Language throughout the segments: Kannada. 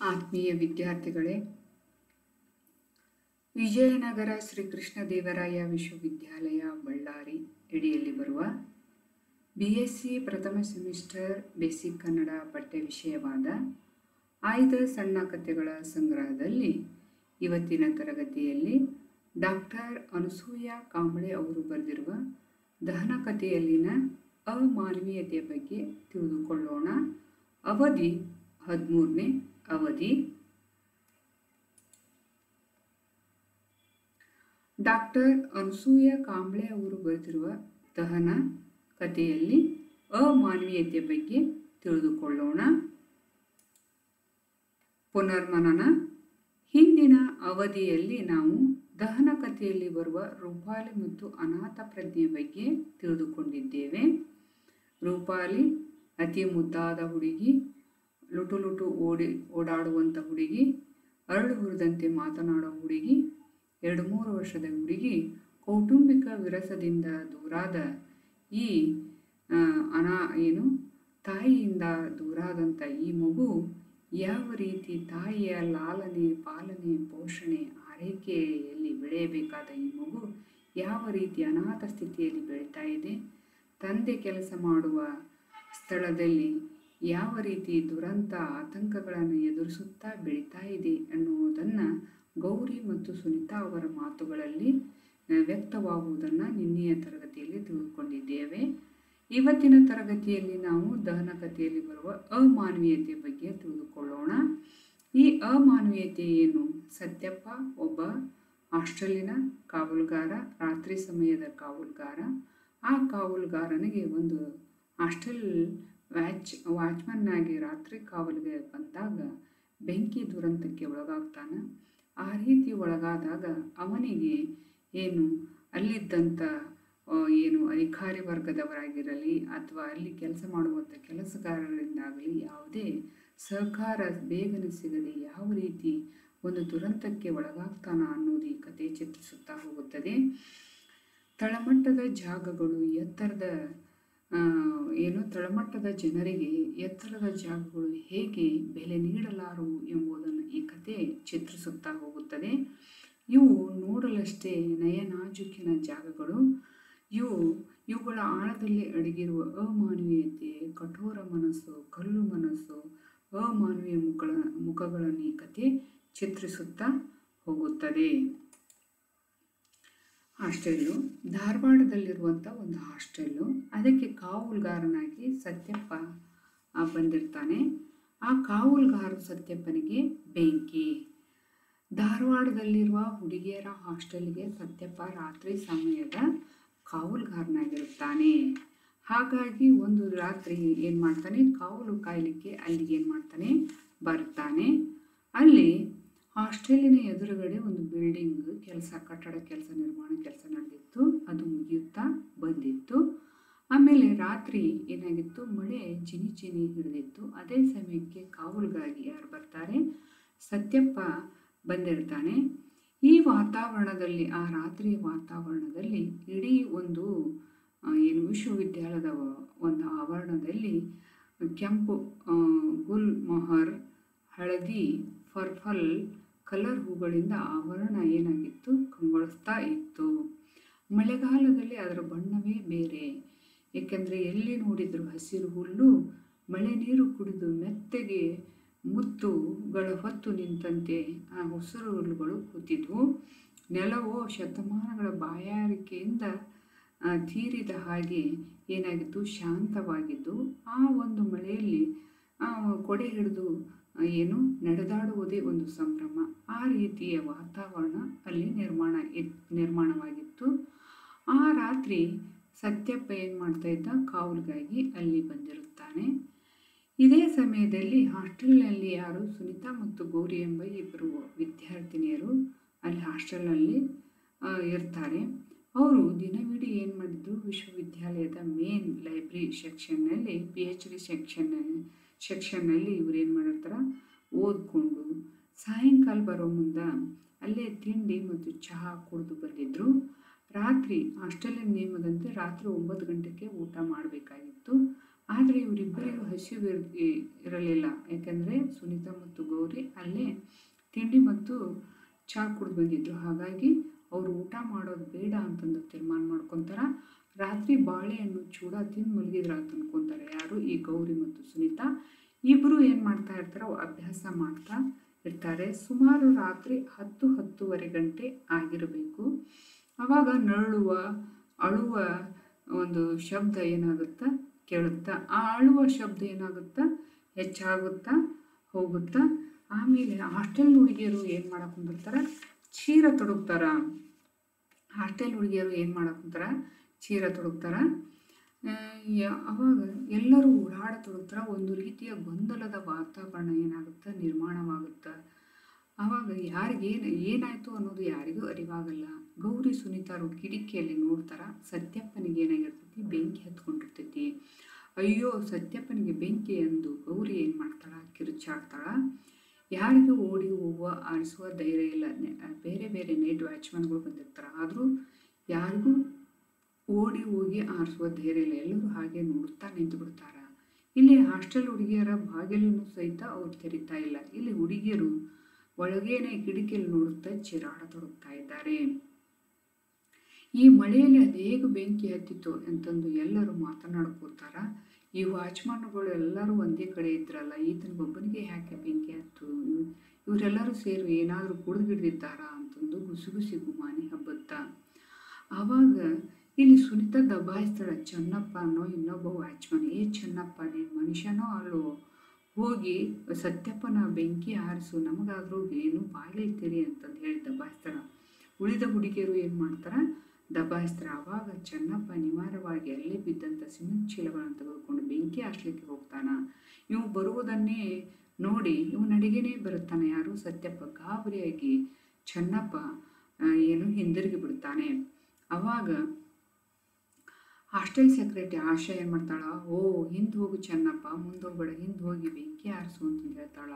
ಆತ್ಮೀಯ ವಿದ್ಯಾರ್ಥಿಗಳೇ, ವಿಜಯನಗರ ಶ್ರೀ ಕೃಷ್ಣದೇವರಾಯ ವಿಶ್ವವಿದ್ಯಾಲಯ ಬಳ್ಳಾರಿ ಅಡಿಯಲ್ಲಿ ಬರುವ BSc ಪ್ರಥಮ ಸೆಮಿಸ್ಟರ್ ಬೇಸಿಕ್ ಕನ್ನಡ ಪಠ್ಯ ವಿಷಯವಾದ ಆಯ್ದ ಸಣ್ಣ ಕಥೆಗಳ ಸಂಗ್ರಹದಲ್ಲಿ ಇವತ್ತಿನ ತರಗತಿಯಲ್ಲಿ ಡಾಕ್ಟರ್ ಅನಸೂಯ ಕಾಂಬಳೆ ಅವರು ಬರೆದಿರುವ ದಹನ ಕಥೆಯಲ್ಲಿನ ಅಮಾನವೀಯತೆಯ ಬಗ್ಗೆ ತಿಳಿದುಕೊಳ್ಳೋಣ. ಅವಧಿ 13ನೇ ಅವಧಿ. ಡಾಕ್ಟರ್ ಅನಸೂಯ ಕಾಂಬಳೆ ಅವರು ಬರೆದಿರುವ ದಹನ ಕಥೆಯಲ್ಲಿ ಅಮಾನವೀಯತೆಯ ಬಗ್ಗೆ ತಿಳಿದುಕೊಳ್ಳೋಣ. ಪುನರ್ಮನನ. ಹಿಂದಿನ ಅವಧಿಯಲ್ಲಿ ನಾವು ದಹನ ಕಥೆಯಲ್ಲಿ ಬರುವ ರೂಪಾಲಿ ಮತ್ತು ಅನಾಥ ಪ್ರಜ್ಞೆಯ ಬಗ್ಗೆ ತಿಳಿದುಕೊಂಡಿದ್ದೇವೆ. ರೂಪಾಲಿ ಅತಿ ಮುದ್ದಾದ ಹುಡುಗಿ, ಲುಟುಲುಟು ಓಡಾಡುವಂಥ ಹುಡುಗಿ, ಅರಳು ಹುರಿದಂತೆ ಮಾತನಾಡೋ ಹುಡುಗಿ, 2-3 ವರ್ಷದ ಹುಡುಗಿ, ಕೌಟುಂಬಿಕ ವಿರಸದಿಂದ ದೂರಾದ ಈ ತಾಯಿಯಿಂದ ದೂರಾದಂಥ ಈ ಮಗು ಯಾವ ರೀತಿ ತಾಯಿಯ ಲಾಲನೆ, ಪಾಲನೆ, ಪೋಷಣೆ, ಆರೈಕೆಯಲ್ಲಿ ಬೆಳೆಯಬೇಕಾದ ಈ ಮಗು ಯಾವ ರೀತಿ ಅನಾಥ ಸ್ಥಿತಿಯಲ್ಲಿ ಬೆಳೀತಾ ಇದೆ, ತಂದೆ ಕೆಲಸ ಮಾಡುವ ಸ್ಥಳದಲ್ಲಿ ಯಾವ ರೀತಿ ದುರಂತ ಆತಂಕಗಳನ್ನು ಎದುರಿಸುತ್ತಾ ಬೆಳೀತಾ ಇದೆ ಅನ್ನುವುದನ್ನು ಗೌರಿ ಮತ್ತು ಸುನಿತಾ ಅವರ ಮಾತುಗಳಲ್ಲಿ ವ್ಯಕ್ತವಾಗುವುದನ್ನು ನಿನ್ನೆಯ ತರಗತಿಯಲ್ಲಿ ತಿಳಿದುಕೊಂಡಿದ್ದೇವೆ. ಇವತ್ತಿನ ತರಗತಿಯಲ್ಲಿ ನಾವು ದಹನ ಕಥೆಯಲ್ಲಿ ಬರುವ ಅಮಾನವೀಯತೆಯ ಬಗ್ಗೆ ತಿಳಿದುಕೊಳ್ಳೋಣ. ಈ ಅಮಾನವೀಯತೆ ಏನು? ಸತ್ಯಪ್ಪ ಒಬ್ಬ ಹಾಸ್ಟೆಲಿನ ಕಾವಲುಗಾರ, ರಾತ್ರಿ ಸಮಯದ ಕಾವಲುಗಾರ. ಆ ಕಾವಲುಗಾರನಿಗೆ ಒಂದು ಹಾಸ್ಟೆಲ್ ವಾಚ್ಮನ್ ಆಗಿ ರಾತ್ರಿ ಕಾವಲಿಗೆ ಬಂದಾಗ ಬೆಂಕಿ ದುರಂತಕ್ಕೆ ಒಳಗಾಗ್ತಾನೆ. ಆ ರೀತಿ ಒಳಗಾದಾಗ ಅವನಿಗೆ ಅಲ್ಲಿದ್ದಂಥ ಅಧಿಕಾರಿ ವರ್ಗದವರಾಗಿರಲಿ ಅಥವಾ ಅಲ್ಲಿ ಕೆಲಸ ಮಾಡುವಂಥ ಕೆಲಸಗಾರರಿಂದಾಗಲಿ ಯಾವುದೇ ಸಹಕಾರ ಬೇಗನೆ ಸಿಗದೆ ಯಾವ ರೀತಿ ಒಂದು ದುರಂತಕ್ಕೆ ಒಳಗಾಗ್ತಾನ ಅನ್ನೋದು ಈ ಕಥೆ ಚಿತ್ರಿಸುತ್ತಾ ಹೋಗುತ್ತದೆ. ತಳಮಟ್ಟದ ಜಾಗಗಳು ತಳಮಟ್ಟದ ಜನರಿಗೆ ಎತ್ತರದ ಜಾಗಗಳು ಹೇಗೆ ಬೆಲೆ ನೀಡಲಾರವು ಎಂಬುದನ್ನು ಈ ಕಥೆ ಚಿತ್ರಿಸುತ್ತಾ ಹೋಗುತ್ತದೆ. ಇವು ನೋಡಲಷ್ಟೇ ನಯನಾಜುಕಿನ ಜಾಗಗಳು. ಇವುಗಳ ಆಳದಲ್ಲಿ ಅಡಗಿರುವ ಅಮಾನವೀಯತೆ, ಕಠೋರ ಮನಸ್ಸು, ಕಲ್ಲು ಮನಸ್ಸು, ಅಮಾನವೀಯ ಮುಖಗಳನ್ನು ಈ ಕಥೆ ಚಿತ್ರಿಸುತ್ತಾ ಹೋಗುತ್ತದೆ. ಹಾಸ್ಟೆಲ್ಲು ಧಾರವಾಡದಲ್ಲಿರುವಂಥ ಒಂದು ಹಾಸ್ಟೆಲ್ಲು. ಅದಕ್ಕೆ ಕಾವಲುಗಾರನಾಗಿ ಸತ್ಯಪ್ಪ ಬಂದಿರ್ತಾನೆ. ಆ ಕಾವಲುಗಾರ ಸತ್ಯಪ್ಪನಿಗೆ ಬೆಂಕಿ. ಧಾರವಾಡದಲ್ಲಿರುವ ಹುಡುಗಿಯರ ಹಾಸ್ಟೆಲ್ಗೆ ಸತ್ಯಪ್ಪ ರಾತ್ರಿ ಸಮಯದ ಕಾವಲುಗಾರನಾಗಿರುತ್ತಾನೆ. ಹಾಗಾಗಿ ಒಂದು ರಾತ್ರಿ ಏನು ಮಾಡ್ತಾನೆ, ಕಾವಲು ಕಾಯಲಿಕ್ಕೆ ಅಲ್ಲಿಗೆ ಬರ್ತಾನೆ. ಅಲ್ಲಿ ಹಾಸ್ಟೆಲಿನ ಎದುರುಗಡೆ ಒಂದು ಬಿಲ್ಡಿಂಗ್ ಕಟ್ಟಡ ಕೆಲಸ, ನಿರ್ಮಾಣ ಕೆಲಸ ನಡೆದಿತ್ತು. ಅದು ಮುಗಿಯುತ್ತಾ ಬಂದಿತ್ತು. ಆಮೇಲೆ ರಾತ್ರಿ ಏನಾಗಿತ್ತು, ಮಳೆ ಜಿನಿ ಹಿಡಿದಿತ್ತು. ಅದೇ ಸಮಯಕ್ಕೆ ಕಾವಲುಗಾಗಿ ಯಾರು ಬರ್ತಾರೆ, ಸತ್ಯಪ್ಪ ಬಂದಿರ್ತಾನೆ. ಈ ವಾತಾವರಣದಲ್ಲಿ, ಆ ರಾತ್ರಿಯ ವಾತಾವರಣದಲ್ಲಿ ಇಡೀ ಒಂದು ವಿಶ್ವವಿದ್ಯಾಲಯದ ಒಂದು ಆವರಣದಲ್ಲಿ ಕೆಂಪು ಗುಲ್ಮೊಹರ್, ಹಳದಿ, ಪರ್ಪಲ್ ಕಲರ್ ಹೂಗಳಿಂದ ಆವರಣ ಏನಾಗಿತ್ತು, ಕಂಗೊಳಿಸ್ತಾ ಇತ್ತು. ಮಳೆಗಾಲದಲ್ಲಿ ಅದರ ಬಣ್ಣವೇ ಬೇರೆ. ಏಕೆಂದರೆ ಎಲ್ಲಿ ನೋಡಿದರೂ ಹಸಿರು ಹುಲ್ಲು, ಮಳೆ ನೀರು ಕುಡಿದು ಮೆತ್ತಗೆ ಮುತ್ತುಗಳ ಹೊತ್ತು ನಿಂತಂತೆ ಆ ಹಸಿರು ಹುಲ್ಲುಗಳು ಕೂತಿದ್ವು. ನೆಲವೋ ಶತಮಾನಗಳ ಬಾಯಾರಿಕೆಯಿಂದ ತೀರಿದ ಹಾಗೆ ಏನಾಗಿತ್ತು, ಶಾಂತವಾಗಿದ್ದು. ಆ ಒಂದು ಮಳೆಯಲ್ಲಿ ಕೊಡೆ ಹಿಡಿದು ನಡೆದಾಡುವುದೇ ಒಂದು ಸಂಭ್ರಮ. ಆ ರೀತಿಯ ವಾತಾವರಣ ಅಲ್ಲಿ ನಿರ್ಮಾಣವಾಗಿತ್ತು. ಆ ರಾತ್ರಿ ಸತ್ಯಪ್ಪ ಏನು ಮಾಡ್ತಾ ಇದ್ದ, ಕಾವಲುಗಾಗಿ ಅಲ್ಲಿ ಬಂದಿರುತ್ತಾನೆ. ಇದೇ ಸಮಯದಲ್ಲಿ ಹಾಸ್ಟೆಲ್ನಲ್ಲಿ ಯಾರು, ಸುನಿತಾ ಮತ್ತು ಗೌರಿ ಎಂಬ ಇಬ್ಬರು ವಿದ್ಯಾರ್ಥಿನಿಯರು ಅಲ್ಲಿ ಹಾಸ್ಟೆಲ್ನಲ್ಲಿ ಇರ್ತಾರೆ. ಅವರು ದಿನವಿಡೀ ಏನು ಮಾಡಿದ್ರು, ವಿಶ್ವವಿದ್ಯಾಲಯದ ಮೇನ್ ಲೈಬ್ರರಿ ಸೆಕ್ಷನ್ನಲ್ಲಿ, PhD ಸೆಕ್ಷನ್ನಲ್ಲಿ ಇವ್ರು ಏನು ಮಾಡಿರ್ತಾರೆ, ಓದ್ಕೊಂಡು ಸಾಯಂಕಾಲ ಬರೋ ಮುಂದೆ ಅಲ್ಲೇ ತಿಂಡಿ ಮತ್ತು ಚಹಾ ಕುಡಿದು ಬಂದಿದ್ರು. ರಾತ್ರಿ ಹಾಸ್ಟೆಲಿನ ನಿಯಮದಂತೆ ರಾತ್ರಿ 9 ಗಂಟೆಗೆ ಊಟ ಮಾಡಬೇಕಾಗಿತ್ತು. ಆದರೆ ಇವರಿಬ್ಬರಿಗೂ ಹಸಿವು ಇರಲಿಲ್ಲ. ಯಾಕೆಂದರೆ ಸುನೀತಾ ಮತ್ತು ಗೌರಿ ಅಲ್ಲೇ ತಿಂಡಿ ಮತ್ತು ಚಹಾ ಕುಡಿದು ಬಂದಿದ್ರು. ಹಾಗಾಗಿ ಅವರು ಊಟ ಮಾಡೋದು ಬೇಡ ಅಂತಂದು ತೀರ್ಮಾನ ಮಾಡ್ಕೊತಾರೆ. ರಾತ್ರಿ ಬಾಳೆಹಣ್ಣು ಚೂಡ ತಿಂದು ಮಲಗಿದ್ರ ಅಂತ ಅನ್ಕೊತಾರೆ. ಯಾರು? ಈ ಗೌರಿ ಮತ್ತು ಸುನೀತಾ ಇಬ್ಬರು ಏನು ಮಾಡ್ತಾ ಇರ್ತಾರೆ, ಅಭ್ಯಾಸ ಮಾಡ್ತಾ ಇರ್ತಾರೆ. ಸುಮಾರು ರಾತ್ರಿ 10-10:30 ಗಂಟೆ ಆಗಿರಬೇಕು. ಆವಾಗ ಅಳುವ ಒಂದು ಶಬ್ದ ಏನಾಗುತ್ತಾ ಕೇಳುತ್ತಾ. ಆ ಅಳುವ ಶಬ್ದ ಏನಾಗುತ್ತಾ ಹೆಚ್ಚಾಗುತ್ತಾ ಹೋಗುತ್ತಾ. ಆಮೇಲೆ ಹಾಸ್ಟೆಲ್ ಹುಡುಗಿಯರು ಏನು ಮಾಡಕ್ಕೆ ಕುಂದಿರ್ತಾರೆ, ಚೀರ ತೊಡಗ್ತಾರ. ಹಾಸ್ಟೆಲ್ ಹುಡುಗಿಯರು ಏನು ಮಾಡಕ್ಕೆ ಕುಂತಾರ, ಚೀರ ತೊಡಗ್ತಾರ. ಅವಾಗ ಎಲ್ಲರೂ ಓಡಾಡತೊಡಗ್ತಾರ. ಒಂದು ರೀತಿಯ ಗೊಂದಲದ ವಾತಾವರಣ ಏನಾಗುತ್ತೆ, ನಿರ್ಮಾಣವಾಗುತ್ತೆ. ಆವಾಗ ಏನಾಯಿತು ಅನ್ನೋದು ಯಾರಿಗೂ ಅರಿವಾಗಲ್ಲ. ಗೌರಿ ಸುನೀತಾರು ಕಿಟಕಿಯಲ್ಲಿ ನೋಡ್ತಾರ. ಸತ್ಯಪ್ಪನಿಗೆ ಏನಾಗಿರ್ತೈತಿ, ಬೆಂಕಿ ಹತ್ಕೊಂಡಿರ್ತೈತಿ. ಅಯ್ಯೋ ಸತ್ಯಪ್ಪನಿಗೆ ಬೆಂಕಿ ಎಂದು ಗೌರಿ ಏನು ಮಾಡ್ತಾಳ, ಕಿರುಚಾಡ್ತಾಳ. ಯಾರಿಗೂ ಓಡಿ ಹೋಗುವ ಆರಿಸುವ ಧೈರ್ಯ ಇಲ್ಲ. ಬೇರೆ ಬೇರೆ ನೈಟ್ ವಾಚ್ಮನ್ಗಳು ಬಂದಿರ್ತಾರೆ, ಆದರೂ ಯಾರಿಗೂ ಓಡಿ ಹೋಗಿ ಆರಿಸುವ ಧೈರ್ಯ ಇಲ್ಲ. ಎಲ್ಲರೂ ಹಾಗೆ ನೋಡ್ತಾ ನಿಂತು ಬಿಡ್ತಾರ. ಇಲ್ಲಿ ಹಾಸ್ಟೆಲ್ ಹುಡುಗಿಯರ ಬಾಗಿಲನ್ನು ಸಹಿತ ಅವ್ರು ತೆರಿತಾ ಇಲ್ಲ. ಇಲ್ಲಿ ಹುಡುಗಿಯರು ಒಳಗೇನೆ ಕಿಟಕಿಯಲ್ಲಿ ನೋಡುತ್ತಾ ಚೀರಾಡತೊಡಗ್ತಾ ಇದ್ದಾರೆ. ಈ ಮಳೆಯಲ್ಲಿ ಅದೇಗ ಬೆಂಕಿ ಹತ್ತಿತ್ತು ಅಂತಂದು ಎಲ್ಲರೂ ಮಾತನಾಡ್ಕೋತಾರ. ಈ ವಾಚ್ಮನ್ಗಳು ಎಲ್ಲರೂ ಒಂದೇ ಕಡೆ ಇದ್ರಲ್ಲ, ಈತನಿಗೊಬ್ಬನಿಗೆ ಯಾಕೆ ಬೆಂಕಿ ಹತ್ತು, ಇವರೆಲ್ಲರೂ ಸೇರಿ ಏನಾದರೂ ಕುಡಿದಿದ್ದಾರಾ ಅಂತಂದು ಗುಸುಗುಸಿ ಗುಮಾನಿ ಹಬ್ಬತ್ತ. ಆವಾಗ ಇಲ್ಲಿ ಸುನೀತಾ ದಬಾಯಿಸ್ತಾಳ. ಚೆನ್ನಪ್ಪ ಅನ್ನೋ ಇನ್ನೊಬ್ಬ ವಾಚ್ಮನ್, ಚೆನ್ನಪ್ಪ ನೀನು ಮನುಷ್ಯನೋ ಅಲ್ಲೋ, ಹೋಗಿ ಸತ್ಯಪ್ಪನ ಬೆಂಕಿ ಹಾರಿಸು, ನಮಗಾದರೂ ಏನು ಬಾಗಿಲ್ತೀರಿ ಅಂತಂದು ಹೇಳಿ ದಬಾಯಿಸ್ತಾಳ. ಉಳಿದ ಹುಡುಗಿಯರು ಏನು ಮಾಡ್ತಾರ, ದಬಾಯಿಸ್ತಾರ. ಆವಾಗ ಚೆನ್ನಪ್ಪ ಅನಿವಾರ್ಯವಾಗಿ ಅಲ್ಲೇ ಬಿದ್ದಂಥ ಸಿಮೆಂಟ್ ಚೀಲಗಳನ್ನು ತೆಗೆದುಕೊಂಡು ಬೆಂಕಿ ಹಾಸ್ಲಿಕ್ಕೆ ಹೋಗ್ತಾನ. ಇವು ಬರುವುದನ್ನೇ ನೋಡಿ ಇವನಡಿಗೆನೇ ಬರುತ್ತಾನೆ. ಯಾರು? ಸತ್ಯಪ್ಪ. ಗಾಬರಿಯಾಗಿ ಚೆನ್ನಪ್ಪ ಹಿಂದಿರುಗಿ ಬಿಡ್ತಾನೆ. ಆವಾಗ ಹಾಸ್ಟೆಲ್ ಸೆಕ್ರೆಟರಿ ಆಶಾ ಏನು ಮಾಡ್ತಾಳ, ಹಿಂದೆ ಹೋಗು ಚೆನ್ನಪ್ಪ, ಮುಂದೋಗ್ಬೇಡ, ಹಿಂದೆ ಹೋಗಿ ಬೆಂಕಿ ಹಾರಿಸು ಅಂತಂದು ಹೇಳ್ತಾಳ.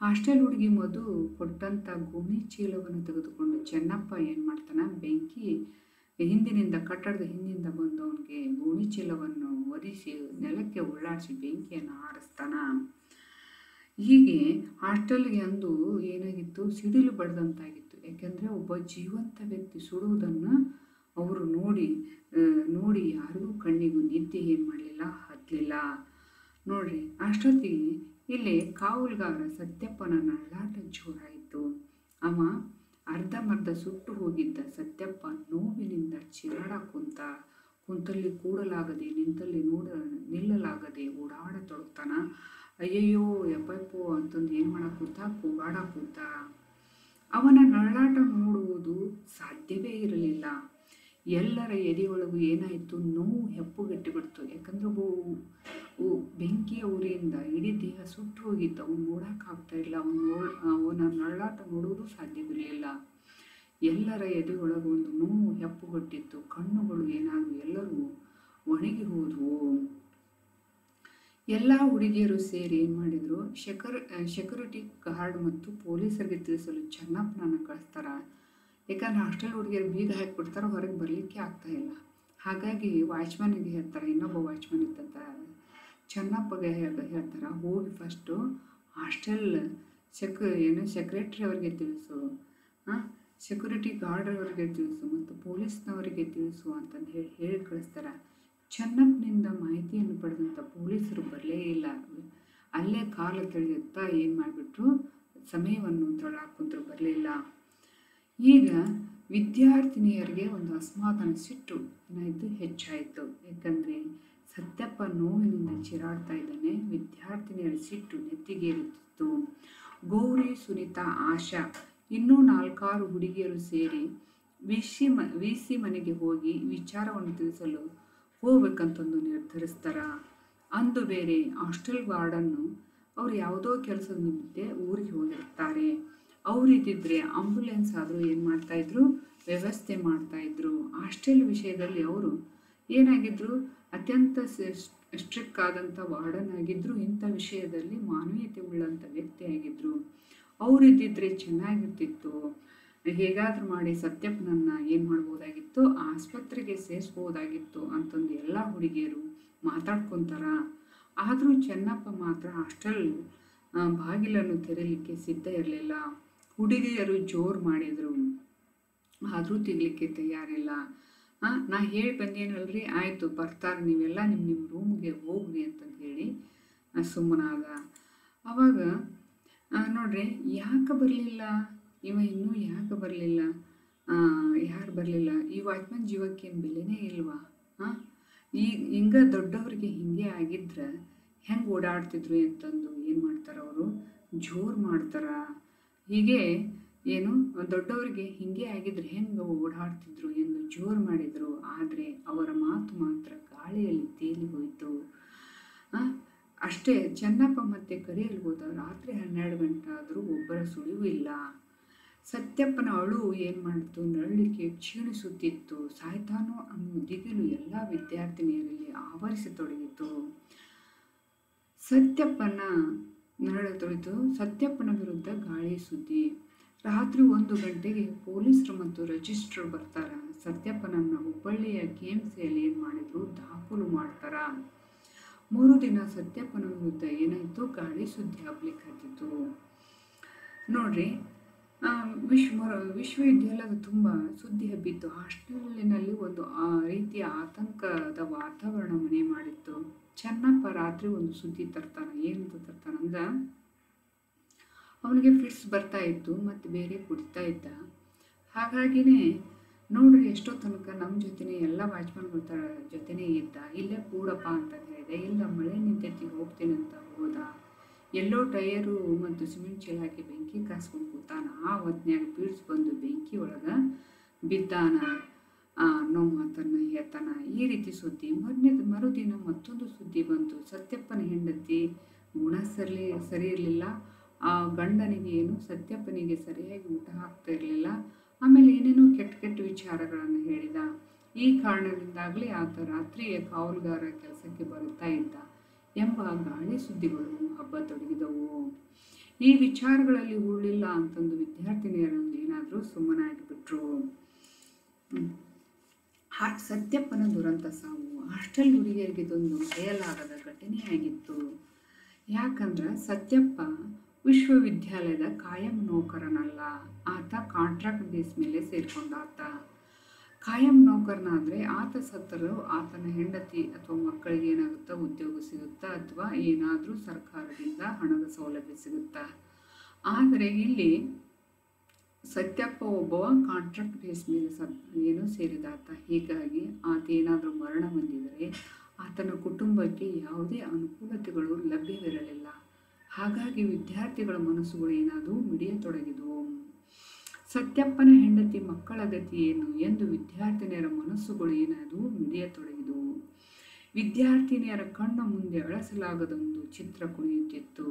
ಹಾಸ್ಟೆಲ್ ಹುಡುಗಿ ಮಧು ಕೊಟ್ಟಂಥ ಗೋಣಿ ಚೀಲವನ್ನು ತೆಗೆದುಕೊಂಡು ಚೆನ್ನಪ್ಪ ಏನು ಮಾಡ್ತಾನ, ಬೆಂಕಿ ಕಟ್ಟಡದ ಹಿಂದಿಂದ ಬಂದವನಿಗೆ ಗೋಣಿ ಚೀಲವನ್ನು ಒದಿಸಿ ನೆಲಕ್ಕೆ ಉಳ್ಳಾಡಿಸಿ ಬೆಂಕಿಯನ್ನು ಹಾರಿಸ್ತಾನ. ಹೀಗೆ ಹಾಸ್ಟೆಲ್ಗೆ ಅಂದು ಏನಾಗಿತ್ತು, ಸಿಡಿಲು ಬಡ್ದಂತಾಗಿತ್ತು. ಯಾಕೆಂದರೆ ಒಬ್ಬ ಜೀವಂತ ವ್ಯಕ್ತಿ ಸುಡುವುದನ್ನು ಅವರು ನೋಡಿ ಯಾರಿಗೂ ಕಣ್ಣಿಗೂ ನಿದ್ದೆ ಏನು ಮಾಡಲಿಲ್ಲ, ಹತ್ತಲಿಲ್ಲ. ನೋಡ್ರಿ, ಅಷ್ಟೊತ್ತಿಗೆ ಇಲ್ಲಿ ಕಾವಲುಗಾರ ಸತ್ಯಪ್ಪನ ನರಳಾಟ ಜೋರಾಯಿತು. ಅವ ಅರ್ಧಮರ್ಧ ಸುಟ್ಟು ಹೋಗಿದ್ದ ಸತ್ಯಪ್ಪ ನೋವಿನಿಂದ ಚಿರಾಡ ಕುಂತಲ್ಲಿ ಕೂಡಲಾಗದೆ, ನಿಂತಲ್ಲಿ ನಿಲ್ಲಲಾಗದೆ ಓಡಾಡತೊಡಗ್ತಾನ. ಅಯ್ಯಯ್ಯೋ ಯಪ್ಪಯ್ಯಪ್ಪೋ ಅಂತಂದು ಏನು ಮಾಡಕ್ಕೂತ, ಕೂಗಾಡಕ್ಕೂತ. ಅವನ ನರಳಾಟ ನೋಡುವುದು ಸಾಧ್ಯವೇ ಇರಲಿಲ್ಲ. ಎಲ್ಲರ ಎದೆಯೊಳಗೂ ಏನಾಯಿತು, ನೋವು ಹೆಪ್ಪುಗಟ್ಟಿಬಿಡ್ತು. ಯಾಕಂದ್ರೆ ಬೆಂಕಿಯ ಉರಿಯಿಂದ ಇಡೀ ದೇಹ ಸುಟ್ಟು ಹೋಗಿತ್ತು. ಅವನು ನೋಡೋಕ್ಕಾಗ್ತಾ ಇಲ್ಲ. ಅವನ ನರಳಾಟ ನೋಡುವುದು ಸಾಧ್ಯವಿರಲಿಲ್ಲ. ಎಲ್ಲರ ಎದೆಯೊಳಗೂ ಒಂದು ನೋವು ಹೆಪ್ಪುಗಟ್ಟಿತ್ತು. ಕಣ್ಣುಗಳು ಏನಾದರೂ ಎಲ್ಲರೂ ಒಣಗಿ ಹೋದವು. ಎಲ್ಲ ಹುಡುಗಿಯರು ಸೇರಿ ಏನು ಮಾಡಿದರು, ಸೆಕ್ಯೂರಿಟಿ ಗಾರ್ಡ್ ಮತ್ತು ಪೊಲೀಸರಿಗೆ ತಿಳಿಸಲು ಚೆನ್ನಪ್ಪನನ್ನು ಕಳಿಸ್ತಾರ. ಯಾಕಂದ್ರೆ ಹಾಸ್ಟೆಲ್ ಹುಡುಗಿಯರು ಬೀಗ ಹಾಕಿಬಿಡ್ತಾರೆ, ಹೊರಗೆ ಬರಲಿಕ್ಕೆ ಆಗ್ತಾಯಿಲ್ಲ. ಹಾಗಾಗಿ ವಾಚ್ಮನ್ನಿಗೆ ಹೇಳ್ತಾರೆ, ಇನ್ನೊಬ್ಬ ವಾಚ್ಮನ್ ಇದ್ದಂತ ಚೆನ್ನಪ್ಪಗೆ ಹೇಳ್ತಾರೆ, ಹೋಗಿ ಫಸ್ಟು ಹಾಸ್ಟೆಲ್ ಸೆಕ್ರೆಟ್ರಿ ಅವರಿಗೆ ತಿಳಿಸು, ಸೆಕ್ಯೂರಿಟಿ ಗಾರ್ಡ್ ಅವರಿಗೆ ತಿಳಿಸು ಮತ್ತು ಪೊಲೀಸ್ನವರಿಗೆ ತಿಳಿಸು ಅಂತಂದು ಹೇಳಿ ಕಳಿಸ್ತಾರೆ. ಚೆನ್ನಪ್ಪನಿಂದ ಮಾಹಿತಿಯನ್ನು ಪಡೆದಂಥ ಪೊಲೀಸರು ಬರಲೇ ಇಲ್ಲ. ಅಲ್ಲೇ ಕಾಲ ತೆಳೆಯುತ್ತಾ ಏನು ಮಾಡಿಬಿಟ್ರು, ಸಮಯವನ್ನು ತೊಳಾಕುಂತರು, ಬರಲಿಲ್ಲ. ಈಗ ವಿದ್ಯಾರ್ಥಿನಿಯರಿಗೆ ಒಂದು ಅಸಮಾಧಾನ, ಸಿಟ್ಟು ಏನಾಯಿತು, ಹೆಚ್ಚಾಯಿತು. ಯಾಕಂದರೆ ಸತ್ಯಪ್ಪ ನೋವಿನಿಂದ ಚಿರಾಡ್ತಾ ಇದ್ದಾನೆ. ವಿದ್ಯಾರ್ಥಿನಿಯರ ಸಿಟ್ಟು ನೆತ್ತಿಗೇರುತ್ತಿತ್ತು. ಗೌರಿ, ಸುನೀತಾ, ಆಶಾ ಇನ್ನೂ 4-6 ಹುಡುಗಿಯರು ಸೇರಿ ವಿ.ಸಿ ಮನೆಗೆ ಹೋಗಿ ವಿಚಾರವನ್ನು ತಿಳಿಸಲು ಹೋಗ್ಬೇಕಂತಂದು ನಿರ್ಧರಿಸ್ತಾರ. ಅಂದು ಬೇರೆ ಹಾಸ್ಟೆಲ್ ವಾರ್ಡನ್ನು ಅವರು ಯಾವುದೋ ಕೆಲಸದ ನಿಮಿತ್ತ ಊರಿಗೆ ಹೋಗಿರ್ತಾರೆ. ಅವರಿದ್ದಿದ್ರೆ ಆಂಬುಲೆನ್ಸ್ ಆದರೂ ಏನು ಮಾಡ್ತಾಯಿದ್ರು, ವ್ಯವಸ್ಥೆ ಮಾಡ್ತಾಯಿದ್ರು. ಹಾಸ್ಟೆಲ್ ವಿಷಯದಲ್ಲಿ ಅವರು ಏನಾಗಿದ್ರು, ಅತ್ಯಂತ ಸ್ಟ್ರಿಕ್ ಆದಂಥ ವಾರ್ಡನ್ ಆಗಿದ್ದರು. ಇಂಥ ವಿಷಯದಲ್ಲಿ ಮಾನವೀಯತೆ ಉಳ್ಳಂಥ ವ್ಯಕ್ತಿ ಆಗಿದ್ದರು. ಅವರಿದ್ದಿದ್ರೆ ಚೆನ್ನಾಗಿರ್ತಿತ್ತು. ಹೇಗಾದರೂ ಮಾಡಿ ಸತ್ಯಪ್ಪನನ್ನು ಏನು ಮಾಡ್ಬೋದಾಗಿತ್ತು, ಆಸ್ಪತ್ರೆಗೆ ಸೇರಿಸ್ಬೋದಾಗಿತ್ತು ಅಂತಂದು ಎಲ್ಲ ಹುಡುಗಿಯರು ಮಾತಾಡ್ಕೊತಾರ. ಆದರೂ ಚೆನ್ನಪ್ಪ ಮಾತ್ರ ಹಾಸ್ಟೆಲ್ ಬಾಗಿಲನ್ನು ತೆರಲಿಕ್ಕೆ ಸಿದ್ಧ ಇರಲಿಲ್ಲ. ಹುಡುಗಿಯರು ಜೋರು ಮಾಡಿದರು, ಆದರೂ ತೆಗಲಿಕ್ಕೆ ತಯಾರಿಲ್ಲ. ನಾ ಹೇಳಿ ಬಂದೇನಲ್ರಿ, ಆಯಿತು ಬರ್ತಾರೆ, ನೀವೆಲ್ಲ ನಿಮ್ಮ ರೂಮ್ಗೆ ಹೋಗ್ರಿ ಅಂತಂದು ಹೇಳಿ ಸುಮ್ಮನಾದ. ಅವಾಗ ನೋಡ್ರಿ, ಯಾಕೆ ಬರಲಿಲ್ಲ ಇವ, ಇನ್ನೂ ಯಾಕೆ ಬರಲಿಲ್ಲ, ಯಾರು ಬರಲಿಲ್ಲ, ಈ ವಾಚ್ಮನ್ ಜೀವಕ್ಕೇನು ಬೆಲೆನೇ ಇಲ್ವಾ? ಹಿಂಗ ದೊಡ್ಡವ್ರಿಗೆ ಹಿಂಗೆ ಆಗಿದ್ರೆ ಹೆಂಗೆ ಓಡಾಡ್ತಿದ್ರು ಅಂತಂದು ಏನು ಮಾಡ್ತಾರೆ ಅವರು, ಜೋರು ಮಾಡ್ತಾರ. ಹೀಗೆ ಏನು ದೊಡ್ಡವರಿಗೆ ಹಿಂಗೆ ಆಗಿದ್ರೆ ಹೆಂಗೆ ಓಡಾಡ್ತಿದ್ರು ಎಂದು ಜೋರು ಮಾಡಿದರು. ಆದರೆ ಅವರ ಮಾತು ಮಾತ್ರ ಗಾಳಿಯಲ್ಲಿ ತೇಲಿ ಹೋಯಿತು. ಅಷ್ಟೇ, ಚೆನ್ನಪ್ಪ ಮತ್ತೆ ಕರೆಯಲು ಹೋದ. ರಾತ್ರಿ 12 ಗಂಟೆ ಆದರೂ ಒಬ್ಬರ ಸುಳಿವು ಇಲ್ಲ. ಸತ್ಯಪ್ಪನ ಅಳು ಏನು ಮಾಡಿತು, ನರಳಿಕೆ ಕ್ಷೀಣಿಸುತ್ತಿತ್ತು. ಸಾಯ್ತಾನೋ ಅನ್ನೋ ದಿಗಿಲು ಎಲ್ಲ ವಿದ್ಯಾರ್ಥಿನಿಯರಲ್ಲಿ ಆವರಿಸತೊಡಗಿತು. ಸತ್ಯಪ್ಪನ ವಿರುದ್ಧ ಗಾಳಿ ಸುದ್ದಿ. ರಾತ್ರಿ 1 ಗಂಟೆಗೆ ಪೊಲೀಸರು ಮತ್ತು ರಿಜಿಸ್ಟ್ರರ್ ಬರ್ತಾರ. ಸತ್ಯಪ್ಪನನ್ನ ಹುಬ್ಬಳ್ಳಿಯ KMCಯಲ್ಲಿ ಏನು ಮಾಡಿದ್ರು, ದಾಖಲು ಮಾಡ್ತಾರ. ಮರುದಿನ ಸತ್ಯಪ್ಪನ ವಿರುದ್ಧ ಏನಾಯಿತು, ಗಾಳಿ ಸುದ್ದಿ ಹಬ್ಲಿಕ್ಕೆ ಹತ್ತಿತ್ತು. ನೋಡ್ರಿ, ವಿಶ್ವವಿದ್ಯಾಲಯದ ತುಂಬ ಸುದ್ದಿ ಹಬ್ಬಿತ್ತು. ಹಾಸ್ಟೆಲಿನಲ್ಲಿ ಒಂದು ರೀತಿಯ ಆತಂಕದ ವಾತಾವರಣ ಮನೆ ಮಾಡಿತ್ತು. ಚೆನ್ನಪ್ಪ ರಾತ್ರಿ ಒಂದು ಸುದ್ದಿ ತರ್ತಾನೆ. ಏನಂತ ತರ್ತಾನಂದ್ರೆ, ಅವನಿಗೆ ಫಿಟ್ಸ್ ಬರ್ತಾ ಇತ್ತು ಮತ್ತು ಬೇರೆ ಕುಡಿತಾ ಇದ್ದ. ಹಾಗಾಗಿನೇ ನೋಡ್ರಿ, ಎಷ್ಟೋ ತನಕ ನಮ್ಮ ಜೊತೆನೇ ಎಲ್ಲ ವಾಚ್ಮನ್ಗಳ ಜೊತೆನೇ ಇದ್ದ. ಇಲ್ಲೇ ಕೂಡಪ್ಪ ಅಂತ ಹೇಳಿದೆ. ಇಲ್ಲ, ಮಳೆ ನಿಂತೈತಿ, ಹೋಗ್ತೀನಿ ಅಂತ ಹೋದ. ಎಲ್ಲೋ ಟೈರು ಮತ್ತು ಸಿಮೆಂಟ್ ಚೀಲ ಹಾಕಿ ಬೆಂಕಿ ಕಾಸ್ಕೊಂಡು ಕೂತಾನ. ಆ ಹೊತ್ನ್ಯಾಗ ಪೀಡ್ಸ್ ಬಂದು ಬೆಂಕಿ ಒಳಗೆ ಬಿದ್ದಾನ ಅನ್ನೋ ಮಾತನ್ನ ಹೇಳ್ತಾನ. ಈ ರೀತಿ ಸುದ್ದಿ. ಮರುದಿನ ಮತ್ತೊಂದು ಸುದ್ದಿ ಬಂತು. ಸತ್ಯಪ್ಪನ ಹೆಂಡತಿ ಗುಣ ಸರಿ ಇರಲಿಲ್ಲ. ಆ ಗಂಡನಿಗೆ ಏನು, ಸತ್ಯಪ್ಪನಿಗೆ ಸರಿಯಾಗಿ ಊಟ ಹಾಕ್ತಾ ಇರಲಿಲ್ಲ. ಆಮೇಲೆ ಏನೇನೋ ಕೆಟ್ಟ ವಿಚಾರಗಳನ್ನು ಹೇಳಿದ. ಈ ಕಾರಣದಿಂದಾಗಲೇ ಆತ ರಾತ್ರಿಯ ಕಾವಲುಗಾರ ಕೆಲಸಕ್ಕೆ ಬರುತ್ತಾ ಇದ್ದ ಎಂಬ ಗಾಳಿ ಸುದ್ದಿಗಳು ಹಬ್ಬತೊಡಗಿದವು. ಈ ವಿಚಾರಗಳಲ್ಲಿ ಉಳ್ಳಿಲ್ಲ ಅಂತಂದು ವಿದ್ಯಾರ್ಥಿನಿಯರಲ್ಲಿ ಏನಾದರೂ ಸುಮ್ಮನಾಗಿಬಿಟ್ರು. ಸತ್ಯಪ್ಪನ ದುರಂತ ಸಾವು ಹಾಸ್ಟೆಲ್ ಹುಡುಗಿಯರಿಗೆ ಇದೊಂದು ಮರೆಯಲಾಗದ ಘಟನೆಯಾಗಿತ್ತು. ಯಾಕಂದ್ರೆ ಸತ್ಯಪ್ಪ ವಿಶ್ವವಿದ್ಯಾಲಯದ ಕಾಯಂ ನೌಕರನಲ್ಲ. ಆತ ಕಾಂಟ್ರಾಕ್ಟ್ ಬೇಸ್ ಮೇಲೆ ಸೇರ್ಕೊಂಡಾತ. ಕಾಯಂ ನೌಕರನಾದರೆ ಆತ ಸತ್ತರೂ ಆತನ ಹೆಂಡತಿ ಅಥವಾ ಮಕ್ಕಳಿಗೆ ಏನಾಗುತ್ತಾ, ಉದ್ಯೋಗ ಸಿಗುತ್ತಾ ಅಥವಾ ಏನಾದರೂ ಸರ್ಕಾರದಿಂದ ಹಣದ ಸೌಲಭ್ಯ ಸಿಗುತ್ತಾ. ಆದರೆ ಇಲ್ಲಿ ಸತ್ಯಪ್ಪ ಒಬ್ಬ ಕಾಂಟ್ರಾಕ್ಟ್ ಬೇಸ್ ಮೇಲೆ ಸೇರಿದಾತ. ಹೀಗಾಗಿ ಆತ ಏನಾದರೂ ಮರಣ ಹೊಂದಿದರೆ ಆತನ ಕುಟುಂಬಕ್ಕೆ ಯಾವುದೇ ಅನುಕೂಲತೆಗಳು ಲಭ್ಯವಿರಲಿಲ್ಲ. ಹಾಗಾಗಿ ವಿದ್ಯಾರ್ಥಿಗಳ ಮನಸ್ಸುಗಳು ಏನಾದರೂ ಮಿಡಿಯತೊಡಗಿದವು. ಸತ್ಯಪ್ಪನ ಹೆಂಡತಿ ಮಕ್ಕಳ ಗತಿ ಏನು ಎಂದು ವಿದ್ಯಾರ್ಥಿನಿಯರ ಮನಸ್ಸುಗಳು ಏನಾದರೂ ಮಿಡಿಯತೊಡಗಿದವು. ವಿದ್ಯಾರ್ಥಿನಿಯರ ಕಣ್ಣ ಮುಂದೆ ಅಳಿಸಲಾಗದೊಂದು ಚಿತ್ರ ಕುಣಿಯುತ್ತಿತ್ತು.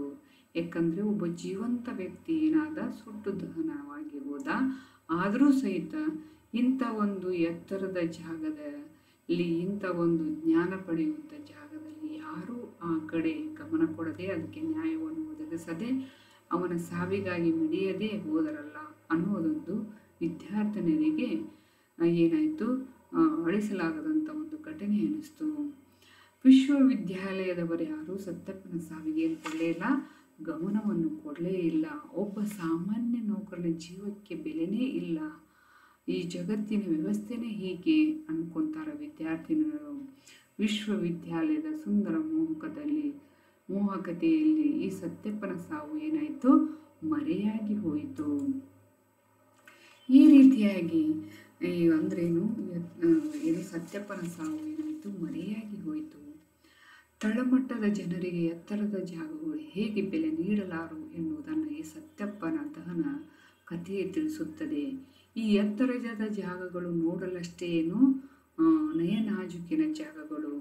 ಯಾಕಂದರೆ ಒಬ್ಬ ಜೀವಂತ ವ್ಯಕ್ತಿ ಏನಾದ ಸುಟ್ಟು ದಹನವಾಗಿ ಹೋದ. ಆದರೂ ಸಹಿತ ಇಂಥ ಒಂದು ಎತ್ತರದ ಜಾಗದಲ್ಲಿ, ಇಂಥ ಒಂದು ಜ್ಞಾನ ಪಡೆಯುವಂಥ ಜಾಗದಲ್ಲಿ ಯಾರೂ ಆ ಕಡೆ ಗಮನ ಕೊಡದೆ, ಅದಕ್ಕೆ ನ್ಯಾಯವನ್ನು ಒದಗಿಸದೆ, ಅವನ ಸಾವಿಗಾಗಿ ಮಿಡಿಯದೆ ಹೋದರಲ್ಲ ಅನ್ನೋದೊಂದು ವಿದ್ಯಾರ್ಥಿನಿಯರಿಗೆ ಏನಾಯಿತು, ಅಳಿಸಲಾಗದಂಥ ಒಂದು ಘಟನೆ ಅನ್ನಿಸ್ತು. ವಿಶ್ವವಿದ್ಯಾಲಯದವರು ಯಾರೂ ಸತ್ಯಪ್ಪನ ಸಾವಿಗೆ ಏನು ಕೊಡಲೇ ಇಲ್ಲ, ಗಮನವನ್ನು ಕೊಡಲೇ ಇಲ್ಲ. ಒಬ್ಬ ಸಾಮಾನ್ಯ ನೌಕರನ ಜೀವಕ್ಕೆ ಬೆಲೆನೇ ಇಲ್ಲ. ಈ ಜಗತ್ತಿನ ವ್ಯವಸ್ಥೆನೇ ಹೀಗೆ ಅನ್ಕೊಂತಾರೆ ವಿದ್ಯಾರ್ಥಿನಿಯರು. ವಿಶ್ವವಿದ್ಯಾಲಯದ ಸುಂದರ ಮೋಹಕತೆಯಲ್ಲಿ ಈ ಸತ್ಯಪ್ಪನ ಸಾವು ಏನಾಯಿತು, ಮರೆಯಾಗಿ ಹೋಯಿತು. ಈ ರೀತಿಯಾಗಿ ಅಂದ್ರೇನು, ಸತ್ಯಪ್ಪನ ಸಾವು ಏನಾಯಿತು, ಮರೆಯಾಗಿ ಹೋಯಿತು. ತಳಮಟ್ಟದ ಜನರಿಗೆ ಎತ್ತರದ ಜಾಗಗಳು ಹೇಗೆ ಬೆಲೆ ನೀಡಲಾರು ಎನ್ನುವುದನ್ನು ಈ ಸತ್ಯಪ್ಪನ ದಹನ ಕಥೆಯೇ ತಿಳಿಸುತ್ತದೆ. ಈ ಎತ್ತರದ ಜಾಗಗಳು ನೋಡಲಷ್ಟೇ ಏನು, ನಯನಾಜುಕಿನ ಜಾಗಗಳು.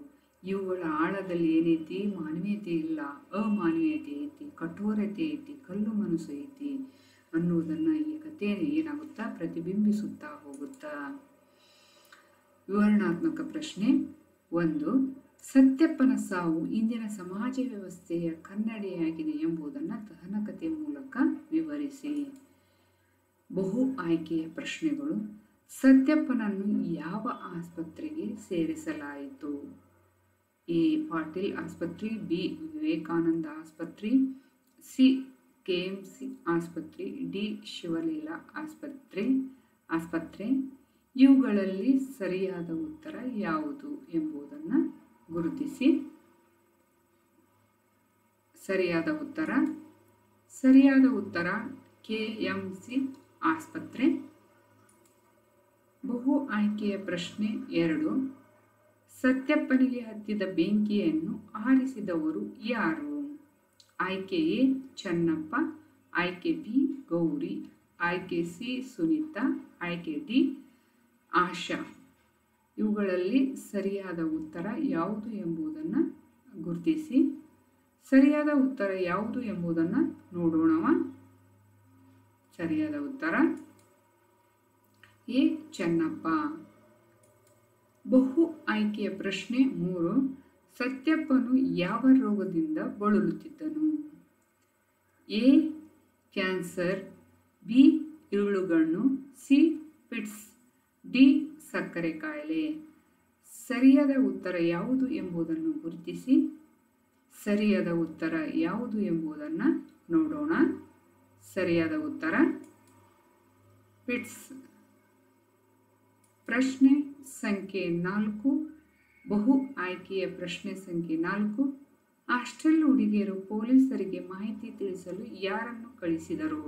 ಇವುಗಳ ಆಳದಲ್ಲಿ ಏನೈತಿ, ಮಾನವೀಯತೆ ಇಲ್ಲ, ಅಮಾನವೀಯತೆ ಐತಿ, ಕಠೋರತೆ ಐತಿ, ಕಲ್ಲು ಮನಸ್ಸು ಐತಿ ಅನ್ನುವುದನ್ನು ಈ ಕಥೆ ಏನಾಗುತ್ತಾ ಪ್ರತಿಬಿಂಬಿಸುತ್ತಾ ಹೋಗುತ್ತಾ. ವಿವರಣಾತ್ಮಕ ಪ್ರಶ್ನೆ 1. ಸತ್ಯಪ್ಪನ ಸಾವು ಇಂದಿನ ಸಮಾಜ ವ್ಯವಸ್ಥೆಯ ಕನ್ನಡಿಯಾಗಿದೆ ಎಂಬುದನ್ನು ದಹನಕಥೆ ಮೂಲಕ ವಿವರಿಸಿ. ಬಹು ಆಯ್ಕೆಯ ಪ್ರಶ್ನೆಗಳು. ಸತ್ಯಪ್ಪನನ್ನು ಯಾವ ಆಸ್ಪತ್ರೆಗೆ ಸೇರಿಸಲಾಯಿತು? ಎ ಪಾಟೀಲ್ ಆಸ್ಪತ್ರೆ, ಬಿ ವಿವೇಕಾನಂದ ಆಸ್ಪತ್ರೆ, ಸಿ ಕೆಎಂಸಿ ಆಸ್ಪತ್ರೆ, ಡಿ ಶಿವಲೀಲಾ ಆಸ್ಪತ್ರೆ. ಇವುಗಳಲ್ಲಿ ಸರಿಯಾದ ಉತ್ತರ ಯಾವುದು ಎಂಬುದನ್ನು ಗುರುತಿಸಿ. ಸರಿಯಾದ ಉತ್ತರ ಕೆಎಂಸಿ ಆಸ್ಪತ್ರೆ. ಬಹು ಆಯ್ಕೆಯ ಪ್ರಶ್ನೆ 2. ಸತ್ಯಪ್ಪನಿಗೆ ಹತ್ತಿದ ಬೆಂಕಿಯನ್ನು ಆರಿಸಿದವರು ಯಾರು? ಆಯ್ಕೆ ಎ ಚೆನ್ನಪ್ಪ, ಆಯ್ಕೆ ಬಿ ಗೌರಿ, ಆಯ್ಕೆ ಸಿ ಸುನೀತಾ, ಆಯ್ಕೆ ಡಿ ಆಶಾ. ಇವುಗಳಲ್ಲಿ ಸರಿಯಾದ ಉತ್ತರ ಯಾವುದು ಎಂಬುದನ್ನು ಗುರುತಿಸಿ. ಸರಿಯಾದ ಉತ್ತರ ಯಾವುದು ಎಂಬುದನ್ನು ನೋಡೋಣವ. ಸರಿಯಾದ ಉತ್ತರ ಎ ಚೆನ್ನಪ್ಪ. ಬಹು ಆಯ್ಕೆಯ ಪ್ರಶ್ನೆ 3. ಸತ್ಯಪ್ಪನು ಯಾವ ರೋಗದಿಂದ ಬಳಲುತ್ತಿದ್ದನು? ಎ ಕ್ಯಾನ್ಸರ್, ಬಿ ಇರುಳುಗಣ್ಣು, ಸಿ ಪಿಟ್ಸ್, ಡಿ ಸಕ್ಕರೆ ಕಾಯಿಲೆ. ಸರಿಯಾದ ಉತ್ತರ ಯಾವುದು ಎಂಬುದನ್ನು ಗುರುತಿಸಿ. ಸರಿಯಾದ ಉತ್ತರ ಯಾವುದು ಎಂಬುದನ್ನು ನೋಡೋಣ. ಸರಿಯಾದ ಉತ್ತರ ಪಿಟ್ಸ್. ಪ್ರಶ್ನೆ ಸಂಖ್ಯೆ 4. ಬಹು ಆಯ್ಕೆಯ ಪ್ರಶ್ನೆ ಸಂಖ್ಯೆ 4. ಹಾಸ್ಟೆಲ್ ಹುಡುಗಿಯರು ಪೊಲೀಸರಿಗೆ ಮಾಹಿತಿ ತಿಳಿಸಲು ಯಾರನ್ನು ಕಳಿಸಿದರು?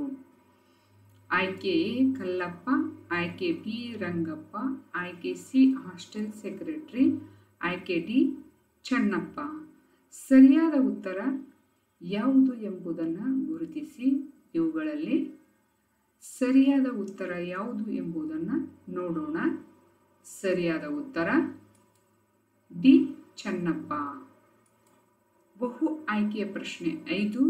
ಆಯ್ಕೆ ಎ ಕಲ್ಲಪ್ಪ, ಆಯ್ಕೆ ಬಿ ರಂಗಪ್ಪ, ಆಯ್ಕೆ ಸಿ ಹಾಸ್ಟೆಲ್ ಸೆಕ್ರೆಟರಿ, ಆಯ್ಕೆ ಡಿ ಚೆನ್ನಪ್ಪ. ಸರಿಯಾದ ಉತ್ತರ ಯಾವುದು ಎಂಬುದನ್ನು ಗುರುತಿಸಿ. ಇವುಗಳಲ್ಲಿ ಸರಿಯಾದ ಉತ್ತರ ಯಾವುದು ಎಂಬುದನ್ನು ನೋಡೋಣ. ಸರಿಯಾದ ಉತ್ತರ ಡಿ ಚೆನ್ನಪ್ಪ. ಬಹು ಆಯ್ಕೆಯ ಪ್ರಶ್ನೆ 5.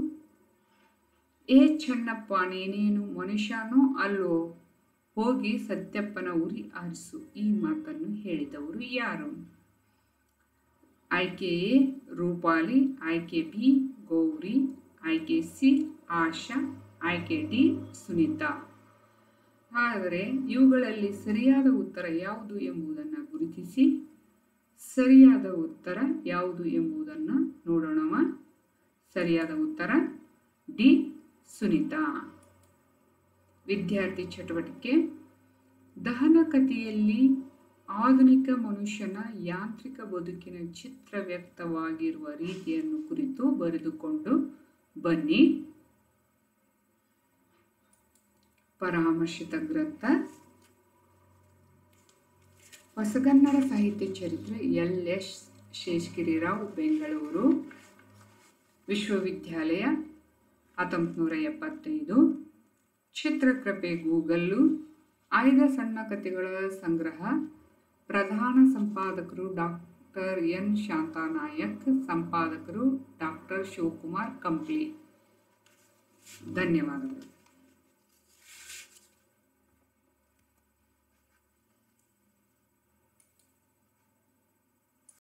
ಎ ಚೆನ್ನಪ್ಪ ನೀನೇನು ಮನುಷ್ಯನೋ ಅಲ್ಲೋ, ಹೋಗಿ ಸತ್ಯಪ್ಪನ ಉರಿ ಆರಿಸು. ಈ ಮಾತನ್ನು ಹೇಳಿದವರು ಯಾರು? ಆಯ್ಕೆ ಎ ರೂಪಾಲಿ, ಆಯ್ಕೆ ಬಿ ಗೌರಿ, ಆಯ್ಕೆ ಸಿ ಆಶಾ, ಆಯ್ಕೆ ಡಿ ಸುನೀತಾ. ಆದರೆ ಇವುಗಳಲ್ಲಿ ಸರಿಯಾದ ಉತ್ತರ ಯಾವುದು ಎಂಬುದನ್ನು ಗುರುತಿಸಿ. ಸರಿಯಾದ ಉತ್ತರ ಯಾವುದು ಎಂಬುದನ್ನು ನೋಡೋಣವ. ಸರಿಯಾದ ಉತ್ತರ ಡಿ ಸುನೀತಾ. ವಿದ್ಯಾರ್ಥಿ ಚಟುವಟಿಕೆ. ದಹನ ಕಥೆಯಲ್ಲಿ ಆಧುನಿಕ ಮನುಷ್ಯನ ಯಾಂತ್ರಿಕ ಬದುಕಿನ ಚಿತ್ರ ವ್ಯಕ್ತವಾಗಿರುವ ರೀತಿಯನ್ನು ಕುರಿತು ಬರೆದುಕೊಂಡು ಬನ್ನಿ. ಪರಾಮರ್ಶಿತ ಗ್ರಂಥ ಹೊಸಗನ್ನಡ ಸಾಹಿತ್ಯ ಚರಿತ್ರೆ, ಎಲ್.ಎಸ್. ಶೇಷಗಿರಿರಾವ್, ಬೆಂಗಳೂರು ವಿಶ್ವವಿದ್ಯಾಲಯ, 1975. ಚಿತ್ರಕೃಪೆ ಗೂಗಲ್ಲು. ಆಯ್ದ ಸಣ್ಣ ಕಥೆಗಳ ಸಂಗ್ರಹ. ಪ್ರಧಾನ ಸಂಪಾದಕರು ಡಾಕ್ಟರ್ ಎನ್ ಶಾಂತಾನಾಯಕ್, ಸಂಪಾದಕರು ಡಾಕ್ಟರ್ ಶಿವಕುಮಾರ್ ಕಂಪ್ಲಿ. ಧನ್ಯವಾದಗಳು.